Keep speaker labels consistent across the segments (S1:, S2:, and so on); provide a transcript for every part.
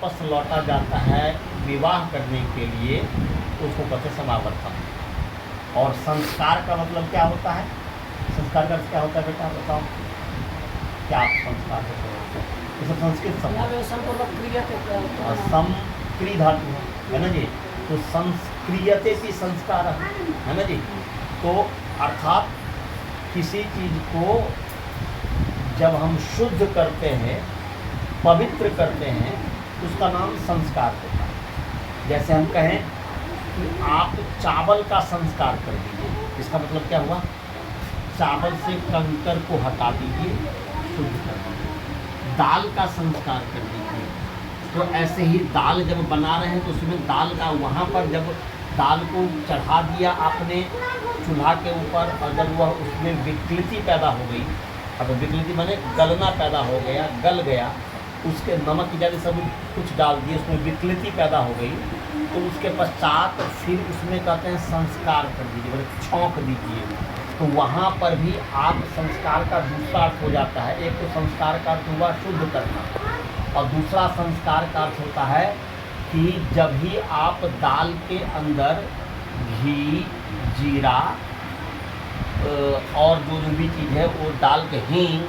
S1: वापस लौटा जाता है विवाह करने के लिए, उसको कहते हैं समावर्तन। और संस्कार का मतलब क्या होता है? संस्कार का अर्थ क्या होता है बेटा बताओ, क्या आप संस्कार को समझते हैं? ये सब संस्कृत शब्द और समक्रिय धातु है ना जी, तो संस्क्रियते से संस्कार है ना जी। तो अर्थात किसी चीज को जब हम शुद्ध करते हैं, पवित्र करते हैं, उसका नाम संस्कार होता है। जैसे हम कहें कि आप चावल का संस्कार कर दीजिए, इसका मतलब क्या हुआ? चावल से कंकर को हटा दीजिए, शुद्ध कर दीजिए। दाल का संस्कार कर दीजिए, तो ऐसे ही दाल जब बना रहे हैं तो उसमें दाल का वहाँ पर जब दाल को चढ़ा दिया आपने चूल्हा के ऊपर, अगर वह उसमें विकृति पैदा हो गई, अब विकृति माने गलना पैदा हो गया, गल गया, उसके नमक इत्यादि सब कुछ डाल दिए, उसमें विकृति पैदा हो गई, तो उसके पश्चात फिर उसमें कहते हैं संस्कार कर दीजिए, मतलब छौंक दीजिए। तो वहाँ पर भी आप संस्कार का दूसरा अर्थ हो जाता है। एक तो संस्कार का अर्थ हुआ शुद्ध करना, और दूसरा संस्कार का अर्थ होता है कि जब भी आप दाल के अंदर घी, जीरा और जो भी चीज़ है वो डाल के, हींग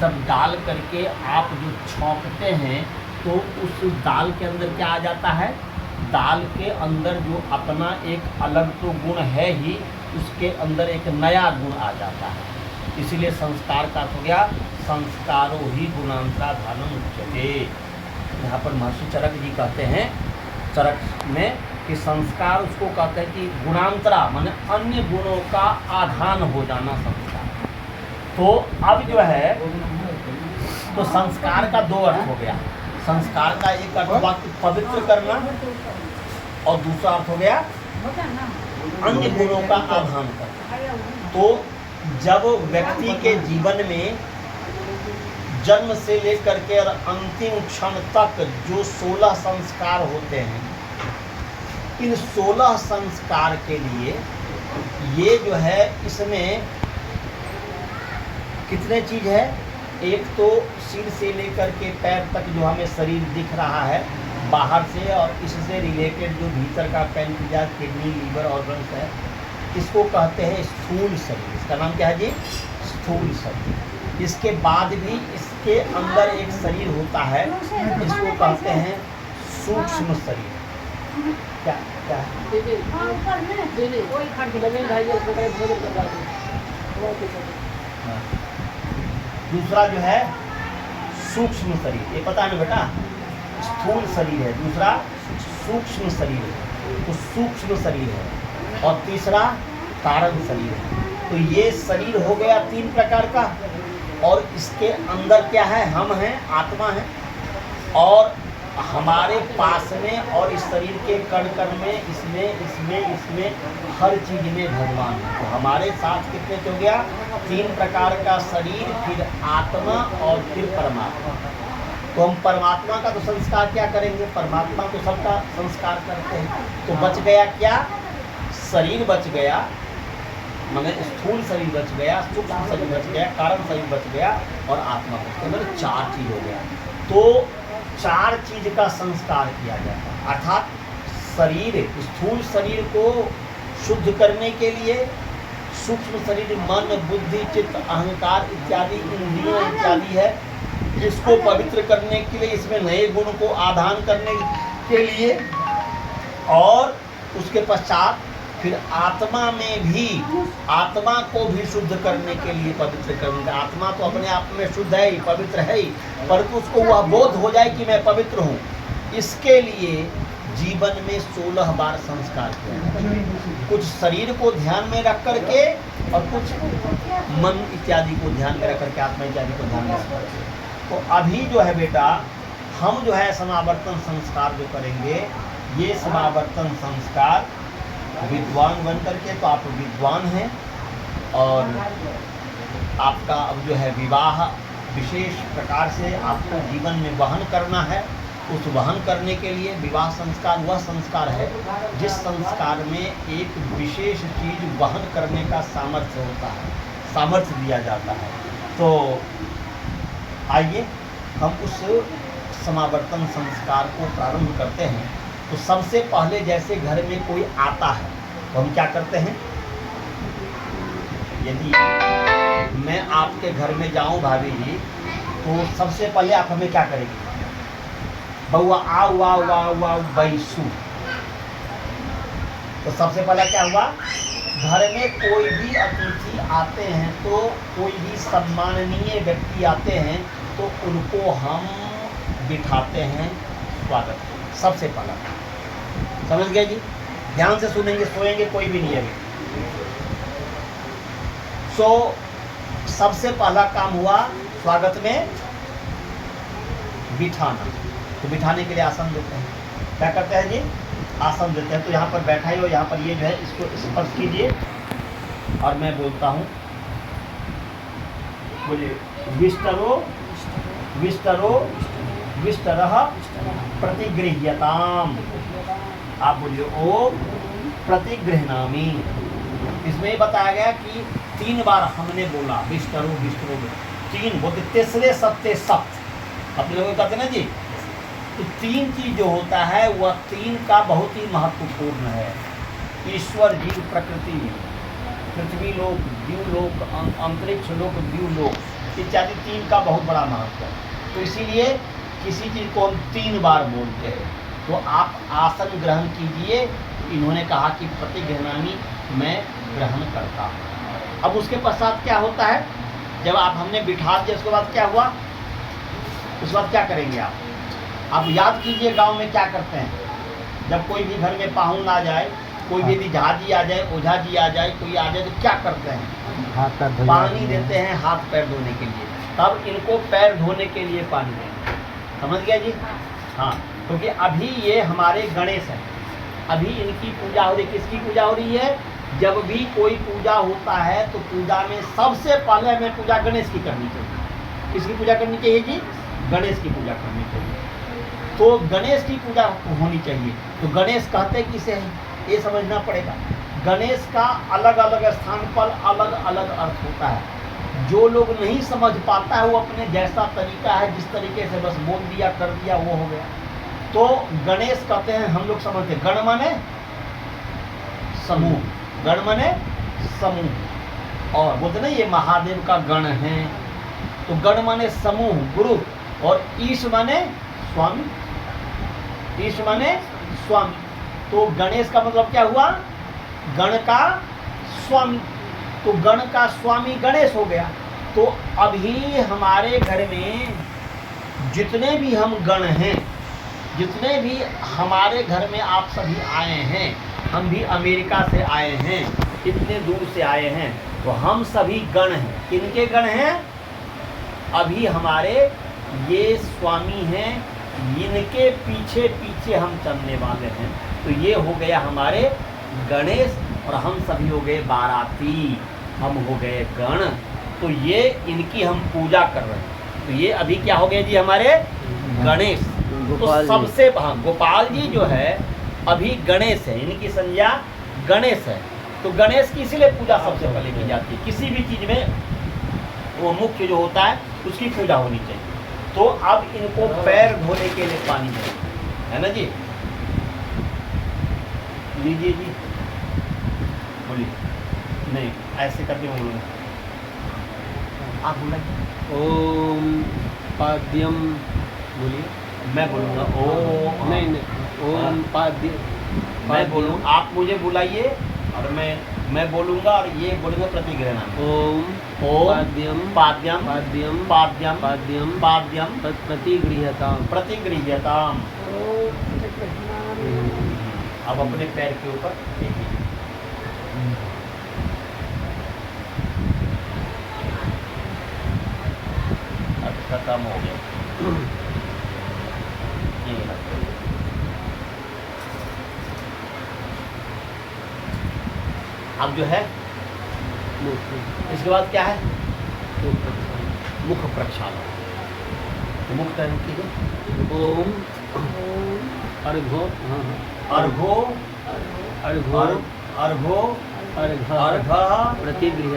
S1: सब डाल करके आप जो छौंकते हैं, तो उस दाल के अंदर क्या आ जाता है? दाल के अंदर जो अपना एक अलग तो गुण है ही, उसके अंदर एक नया गुण आ जाता है। इसीलिए संस्कार का हो गया संस्कारो ही गुणांतराधानम उच्यते। यहाँ पर महर्षि चरक जी कहते हैं चरक में कि संस्कार उसको कहते हैं कि गुणांतरा माने अन्य गुणों का आधान हो जाना संस्कार। तो अब जो है तो संस्कार का दो अर्थ हो गया। संस्कार का एक अर्थ हुआ पवित्र करना, और दूसरा अर्थ हो गया अन्य गुणों का आधान करना। तो जब व्यक्ति के जीवन में जन्म से लेकर के और अंतिम क्षण तक जो 16 संस्कार होते हैं, इन 16 संस्कार के लिए ये जो है इसमें कितने चीज़ है? एक तो सिर से लेकर के पैर तक जो हमें शरीर दिख रहा है बाहर से, और इससे रिलेटेड जो भीतर का पैंक्रियाज, किडनी, लीवर ऑर्गन्स है, इसको कहते हैं स्थूल शरीर। इसका नाम क्या है जी? स्थूल शरीर। इसके बाद भी इसके अंदर एक शरीर होता है, इसको कहते हैं सूक्ष्म शरीर। क्या क्या दूसरा जो है सूक्ष्म शरीर, ये पता है ना बेटा? स्थूल शरीर है, दूसरा सूक्ष्म शरीर है, तो सूक्ष्म शरीर है, और तीसरा कारण शरीर है। तो ये शरीर हो गया 3 प्रकार का, और इसके अंदर क्या है? हम हैं, आत्मा है, और हमारे पास में और इस शरीर के कण कण में, इसमें हर चीज में भगवान है। तो हमारे साथ कितने हो गया? 3 प्रकार का शरीर, फिर आत्मा और फिर परमात्मा। तो हम परमात्मा का तो संस्कार क्या करेंगे? परमात्मा तो सबका संस्कार करते हैं। तो बच गया क्या? शरीर बच गया, माने स्थूल शरीर बच गया, सूक्ष्म शरीर बच गया, कारण शरीर बच गया, और आत्मा बच गया, मतलब 4 चीज हो गया। तो 4 चीज का संस्कार किया जाता है। अर्थात शरीर, स्थूल शरीर को शुद्ध करने के लिए सूक्ष्म शरीर मन, बुद्धि, चित्त, अहंकार इत्यादि इंद्रियों इत्यादि है, इसको पवित्र करने के लिए, इसमें नए गुण को आधान करने के लिए, और उसके पश्चात फिर आत्मा में भी, आत्मा को भी शुद्ध करने के लिए पवित्र करने। आत्मा तो अपने आप में शुद्ध है ही, पवित्र है ही, परंतु उसको वह बोध हो जाए कि मैं पवित्र हूँ, इसके लिए जीवन में 16 बार संस्कार किया जाता है। कुछ शरीर को ध्यान में रख करके, और कुछ मन इत्यादि को ध्यान में रख करके, आत्मा इत्यादि को ध्यान में रख करके। तो अभी जो है बेटा, हम जो है समावर्तन संस्कार जो करेंगे, ये समावर्तन संस्कार विद्वान बन करके, तो आप विद्वान हैं, और आपका अब जो है विवाह विशेष प्रकार से आपको जीवन में वहन करना है। उस वहन करने के लिए विवाह संस्कार वह संस्कार है जिस संस्कार में एक विशेष चीज वहन करने का सामर्थ्य होता है, सामर्थ्य दिया जाता है। तो आइए हम उस समावर्तन संस्कार को प्रारंभ करते हैं तो सबसे पहले जैसे घर में कोई आता है तो हम क्या करते हैं, यदि मैं आपके घर में जाऊं भाभी जी तो सबसे पहले आप हमें क्या करेंगे, बउआ आओ आओ आओ आओ बैसू। तो सबसे पहले क्या हुआ, घर में कोई भी अतिथि आते हैं तो कोई भी सम्माननीय व्यक्ति आते हैं तो उनको हम बिठाते हैं स्वागत, सबसे पहला। समझ गए जी, ध्यान से सुनेंगे, सोएंगे कोई भी नहीं है। सो सबसे पहला काम हुआ स्वागत में बिठाना। तो बिठाने के लिए आसन देते हैं, क्या करते हैं जी, आसन देते हैं। तो यहाँ पर बैठा ही हो, यहाँ पर ये जो है इसको स्पर्श कीजिए और मैं बोलता हूँ, बोलिए विष्टरो विष्टरो विष्टरः प्रतिगृह्यताम। आप बोलिए ओम प्रतिगृह्णामि। इसमें बताया गया कि 3 बार हमने बोला विष्टरो विष्टरो, 3 बोलते, तीसरे सत्य सप्त अपने लोग कहते ना जी। तो 3 चीज जो होता है वह 3 का बहुत ही महत्वपूर्ण है। ईश्वर, जीव, प्रकृति, पृथ्वी लोक, द्यूलोक, अंतरिक्ष लोक, द्यूलोक इत्यादि 3 का बहुत बड़ा महत्व है। तो इसीलिए किसी चीज को हम 3 बार बोलते हैं। तो आप आसन ग्रहण कीजिए। इन्होंने कहा कि प्रतिगृह्णामि, मैं ग्रहण करता हूँ। अब उसके पश्चात क्या होता है, जब आप हमने बिठा दिया उसके बाद क्या हुआ, उसके बाद क्या करेंगे आप याद कीजिए गांव में क्या करते हैं, जब कोई भी घर में पाहुन आ जाए, कोई भी यदि झाजी आ जाए, ओझा जी आ जाए, कोई आ जाए तो क्या करते हैं, पानी देते हैं हाथ पैर धोने के लिए। तब इनको पैर धोने के लिए पानी देंगे। समझ गया जी, हाँ। क्योंकि अभी ये हमारे गणेश हैं, अभी इनकी पूजा हो रही। किसकी पूजा हो रही है, जब भी कोई पूजा होता है तो पूजा में सबसे पहले हमें पूजा गणेश की करनी चाहिए। किसकी पूजा करनी चाहिए जी, गणेश की पूजा करनी चाहिए। तो गणेश की पूजा होनी चाहिए। तो गणेश कहते किसे हैं ये समझना पड़ेगा। गणेश का अलग अलग स्थान पर अलग अलग अर्थ होता है। जो लोग नहीं समझ पाता है वो अपने जैसा तरीका है, जिस तरीके से बस बोल दिया कर दिया वो हो गया। तो गणेश कहते हैं, हम लोग समझते गण माने समूह, गण माने समूह, और बोलते ना ये महादेव का गण है। तो गण माने समूह, ग्रुप, और ईश माने स्वामी, ईश माने स्वामी। तो गणेश का मतलब क्या हुआ, गण का स्वामी। तो गण का स्वामी गणेश हो गया। तो अभी हमारे घर में जितने भी हम गण हैं, जितने भी हमारे घर में आप सभी आए हैं, हम भी अमेरिका से आए हैं, इतने दूर से आए हैं, तो हम सभी गण हैं। किनके गण हैं, अभी हमारे ये स्वामी हैं, इनके पीछे पीछे हम चलने वाले हैं। तो ये हो गया हमारे गणेश, और हम सभी हो गए बाराती, हम हो गए गण। तो ये इनकी हम पूजा कर रहे हैं। तो ये अभी क्या हो गए जी, हमारे गणेश। तो सबसे गोपाल जी जो है अभी गणेश है, इनकी संज्ञा गणेश है। तो गणेश की इसलिए पूजा सबसे पहले की जाती है। किसी भी चीज में वो मुख्य जो होता है उसकी पूजा होनी चाहिए। तो अब इनको पैर धोने के लिए पानी है ना जी, लीजिए जी, बोलिए। नहीं ऐसे करके मैं बोलूँगा, आप बोला
S2: ओम पाद्यम,
S1: बोलिए, मैं बोलूँगा ओ
S2: नहीं ओम पाद्य,
S1: मैं बोलूँ, आप मुझे बुलाइए और मैं बोलूँगा और ये बोलूँगा प्रतिग्रहण।
S2: ओम
S1: पाद्यम पाद्यम
S2: पाद्यम
S1: पाद्यम
S2: पाद्यम
S1: पाद्यम
S2: प्रतिगृह्यताम
S1: प्रतिगृह्यताम। अब अपने पैर के ऊपर देखिए, अब खत्म हो गया। ये अब जो है इसके बाद क्या है, मुख प्रक्षालन। तो मुख टर्न कीजिए,
S2: ओम अर्घो,
S1: अर्घो
S2: अर्घो
S1: अर्घो अर्घ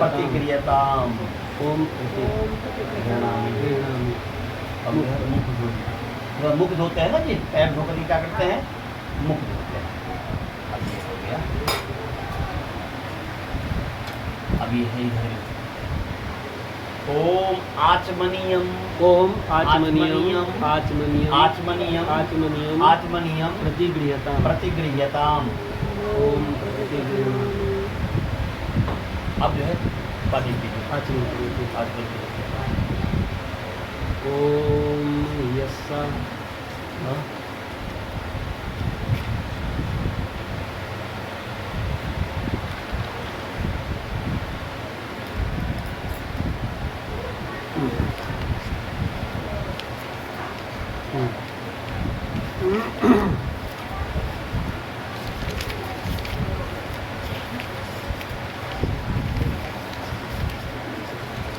S1: प्रतिगृह्यताम।
S2: ओम प्रतिगृह्णामि।
S1: अब मुख धोइए, जब मुख धोते हैं ना जी, पैर धोकर क्या करते हैं, मुख धोते हैं। अब ये हो गया, अब ये है इधर ओम आचमनीयम,
S2: ओम आचमनीयम आचमनीयम
S1: आचमनीयम
S2: आचमनीयम
S1: आचमनीयम
S2: प्रतिगृह्यताम्
S1: प्रतिगृह्यताम।
S2: ओम प्रतिगृह्यताम्।
S1: अब जो है पानी पीजिए,
S2: आचमनीयम।
S1: आचमन कीजिए।
S2: ओम यस्सा
S1: हाँ?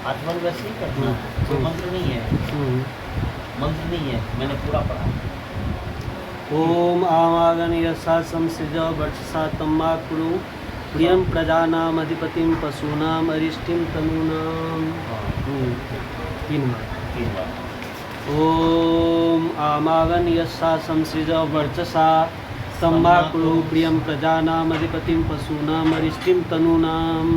S1: आचमन वैसे ही करना है, कोई मंत्र नहीं है, मंत्र नहीं है, मैंने पूरा पढ़ा।
S2: ओम आवागन यस्सा संसृज वर्षसा तम्माकुरु प्रियं प्रजानामधिपतिं पशूनाम् अरिष्टिं तनूनाम्। तीन बार।
S1: तीन बार।
S2: ओम आमागन यस्सा संसृज वर्चसा तम्माकुरु प्रियं प्रजानामधिपतिं पशूनाम् अरिष्टिं तनूनाम्।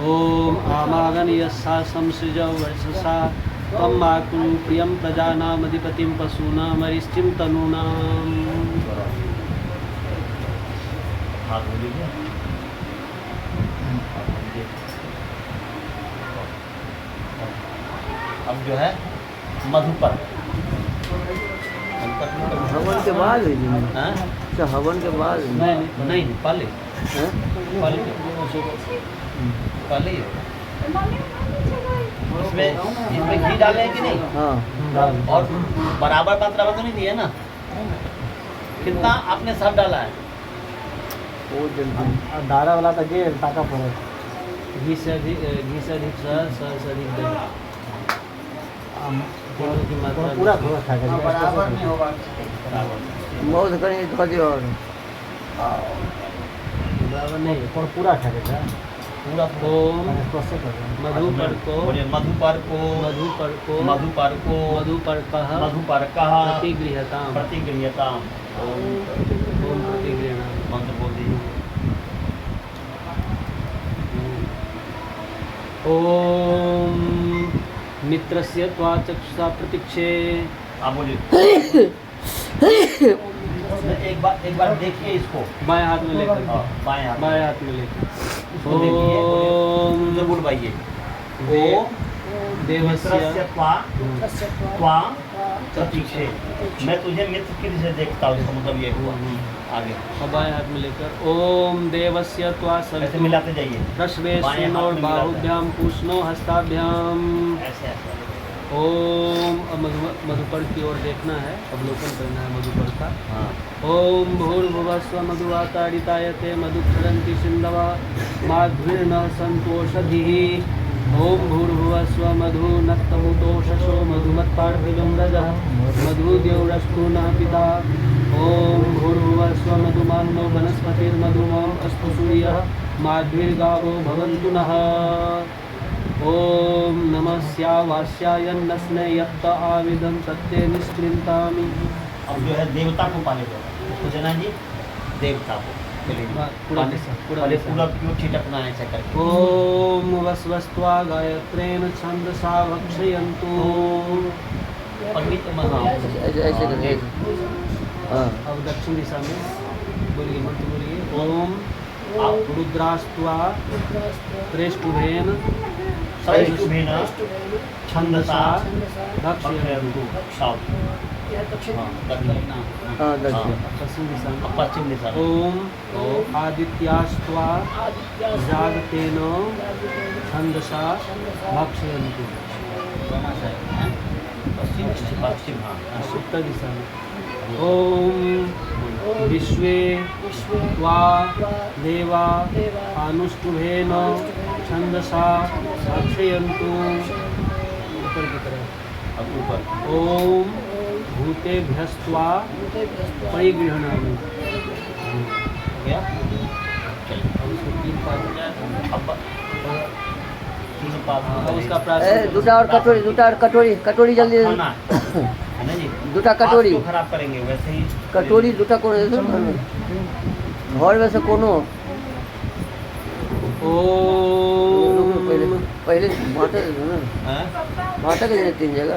S2: ओम आमागन यस्सा संसृज वर्चसा तम्माकुरु प्रियं प्रजानामधिपतिं पशूनाम् अरिष्टिं तनूनाम्।
S1: हाथ धो लीजिए। हाथ धो लीजिए। अब जो है मधुपर,
S3: हवन के बाद हुई जी मैंने।
S1: हाँ?
S3: अच्छा हवन के बाद हुई।
S1: नहीं पहले
S3: हैं?
S1: पहले ही होगा। इसमें घी डाले हैं कि नहीं,
S3: हाँ
S1: और बराबर मात्रा में तो नहीं दिए ना, कितना आपने सब डाला है,
S3: वो जल्दी
S2: दारा वाला था जे ताका पड़े घी से अधिक सर से अधिक दही दोनों की मात्रा पूरा थोड़ा खा कर
S1: बराबर नहीं होगा,
S3: बहुत करेंगे तो कभी और
S2: बराबर नहीं पूरा खा कर
S1: पूरा
S2: ओम मधुपर को
S1: मधुपर को
S2: मधुपर को
S1: मधुपर को
S2: मधुपर कह
S1: मधुपर कहा
S2: प्रतिगृह्यताम्
S1: प्रतिगृह्यताम। ओम
S2: ओम प्रतिगृह्णाम।
S1: मंत्र बोल दीजिए।
S2: ओम मित्रस्य त्वा चक्षुषा प्रतीक्षे।
S1: आप बोलिए। एक बार देखिए इसको,
S2: बाएं हाथ में लेकर
S1: हाँ, बाएं हाथ
S2: बाएं हाथ में लेकर
S1: इसको देखिए,
S2: ओम
S1: जो बुलवाइए।
S2: दे
S1: ओ
S2: देवस्य
S1: मित्रस्य त्वा प्रतीक्षे, मैं तुझे मित्र की से देखता हूँ, इसका मतलब ये हुआ। आगे
S2: और बाएं हाथ में लेकर ओम देवस्य त्वा
S1: ऐसे
S2: सवितुः
S1: मिलाते जाइए,
S2: रश्वेश्विनोर बाहुभ्याम पूष्णो हस्ताभ्याम।
S1: ऐसे ऐसे।
S2: ओम अब मधुपर की ओर देखना है, अवलोकन करना है मधुपर का।
S1: हाँ।
S2: ओम भूर्भुवस्व मधुवाताडितायते मधुक्षरन्ति सिन्धवः माध्वीर्न सन्तोषधिः। ओम भूर्भुवस्व मधु नक्तमुतोषसो मधुमत्पार्थिवं रजः मधुद्यौरस्तु नः पिता। ओम भूर्भुवस्व मधुमान्नो वनस्पतिर्मधुमाम् अस्तु सूर्यः माध्वीर्गावो भवन्तु नः। ओम नमस्या वास्यायन्नस्ने यत्त आविदं सत्ये निष्कृन्तामि।
S1: अब जो है देवता को पाले दो, उसको जना जी देवता को
S2: पूरा
S1: पहले
S2: पूरा
S1: पूरा क्यों छिटकना है ऐसा करके।
S2: ओम वस्वस्त्वा गायत्रेण छन्दसा भक्षयन्तु।
S1: पंडित
S3: ऐसे ऐसे करेंगे। हाँ
S2: अब दक्षिण दिशा में बोलिए, मंत्र बोलिए। ओम रुद्रास्त्वा त्रेष्टुभेन
S1: सहिष्णुभेन छन्दसा
S2: भक्षयन्तु।
S1: दक्षिण।
S3: हाँ दक्षिण।
S2: पश्चिम दिशा में
S1: पश्चिम दिशा में।
S2: ओम आदित्यास्त्वा जागतेन छन्दसा भक्षयन्तु।
S1: पश्चिम हाँ।
S2: उत्तर दिशा में ओम विश्वे वा देवा अनुष्टुभेन छन्दसा भक्षयन्तु। ऊपर की तरफ
S1: अब ऊपर
S2: ओम भूतेभ्यस्त्वा परिगृह्णामि।
S1: गया।
S2: अब उसको तीन पाठ
S1: अब
S2: अब उसका
S3: ए दूटा और कटोरी, दूटा और कटोरी, कटोरी जल्दी
S1: खाना है ना जी।
S3: दूटा कटोरी
S1: क्यों खराब करेंगे, वैसे ही
S3: कटोरी दूटा कोनो दे दो घर में से कोनो पहले
S2: ओम
S3: पहले भाटा दे दो ना
S1: हैं?
S3: भाटा के दे 3 जगह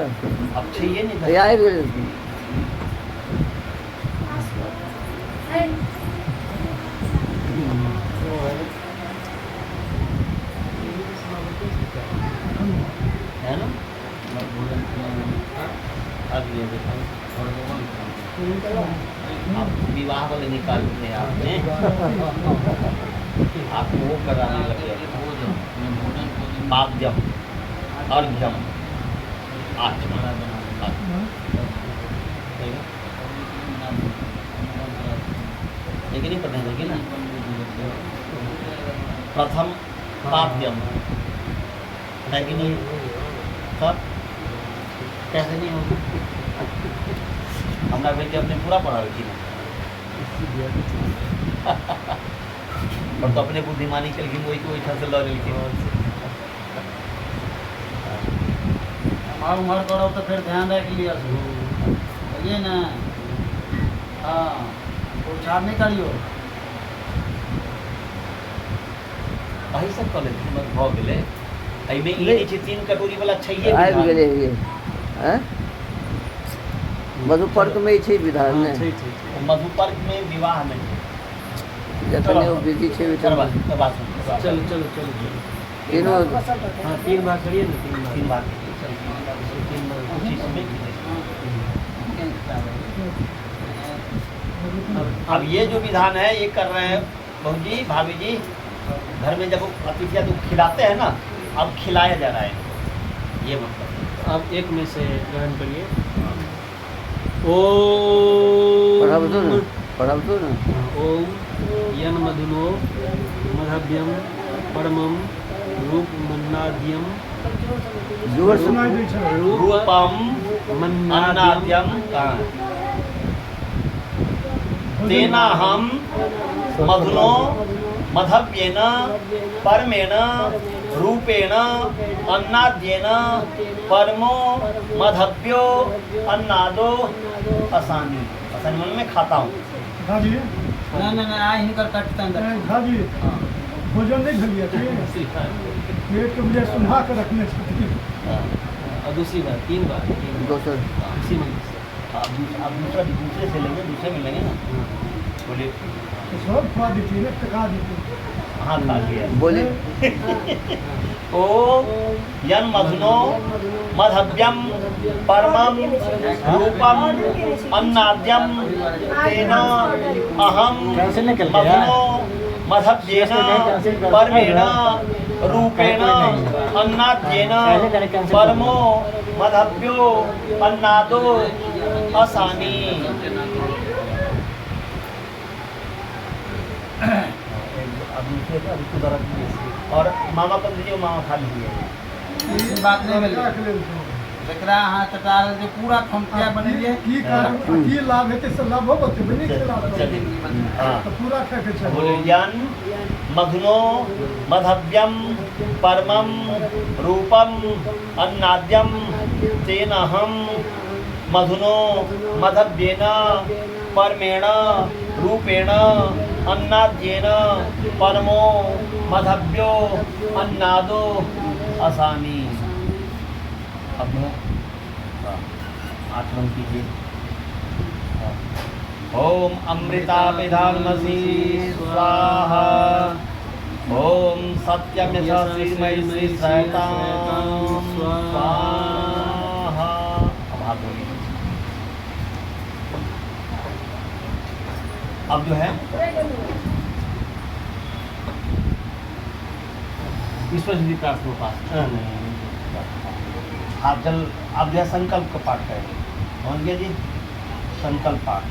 S1: अब चाहिए नहीं था।
S3: या है भी
S1: है ना? अब ये देखो, आप विवाह वाले निकाल दिए आपने, आप वो कराने लगे पाद्यम अर्घ्यम आचमन। लेकिन नहीं पता है ना, प्रथम पाद्यम है कि नहीं सर? कैसे नहीं होगा? हमारा बेटी अपने पूरा पढ़ा हुई थी ना और तो अपने बुद्धिमानी चल गई, वही को इधर से लड़ लिखी।
S2: हमारा उम्र करो तो फिर ध्यान रख लिया ये ना। हाँ तो छाप नहीं करियो
S1: वही सब कॉलेज में भ गेले एमे ई नहीं छै 3 कटोरी वाला चाहिए
S3: आबि गेलै ये हैं मधुपर्क में छै विधान ने
S1: मधुपर्क में विवाह में
S3: जखन ओ विधि छै
S1: चलो
S3: विधान
S2: चलो चलो चलो चलो
S3: तीनों
S2: हाँ 3 बार करिए ना 3 बार
S1: 3 बार कुछ इसमें अब ये जो विधान है ये कर रहे हैं बहू जी भाभी जी, घर में जब अतिथि तो खिलाते हैं ना, अब खिलाया जा रहा है, ये मतलब।
S2: आप एक में से ग्रहण करिए। ओम
S3: पढ़ाब दो ना
S2: ओम यन मधुनो मधव्यम परमम रूप मन्नाद्यम
S3: जोर सुनाई
S1: रूपम
S2: मन्नाद्यम
S1: अन्नाद्यम तेना हम मधुनो मधव्येन परमेण रूपेण अन्नाद्येन परमो मधव्यो अन्नादो असानी। असानी मन में खाता हूँ।
S4: घाजी
S2: ना आ हिनकर कटता अंदर
S4: घाजी भोजन नहीं खलिए पेट के मुझे सुना कर रखने चाहिए।
S2: और दूसरी बार 3 बार
S3: दोसर
S2: इसी में
S1: अब दूसरे से लेंगे, दूसरे में लेंगे ना। बोलिए
S4: तो सब खा दीजिए ना, टका दीजिए।
S1: हाँ खा लिया।
S3: बोले
S1: ओ यन मधुनो मधव्यम परमम रूपम अन्नाद्यम तेन अहम मधुनो मधव्येन परमेण रूपेण अन्नाद्येन परमो मधव्यो अन्नादो असामी। और मामा कर दीजिए, मामा खा लीजिए।
S2: बात नहीं मिल जकरा हां चटाल जे पूरा खमकिया बनेलिए
S4: की कारण की लाभ हेते से लाभ होबे ते बने के लाभ
S1: हाँ
S4: तो पूरा खा के चलो।
S1: बोले यन मधुनो मधव्यम परमम रूपम अन्नाद्यम तेन हम मधुनो मधव्येन परमेण रूपेण अन्नाद्येन परमो मधव्यो अन्नादो असामी। अब आचमन कीजिए। ओम अमृता पिधानमसि स्वाहा। ओम सत्यम यथा श्रीमयी श्री सैताम स्वाहा। अब हाथ धोइए। अब जो है ईश्वर जी प्रार्थना पाठ आप जल आप जो है संकल्प का पाठ करेंगे। कौन गया जी? संकल्प पाठ।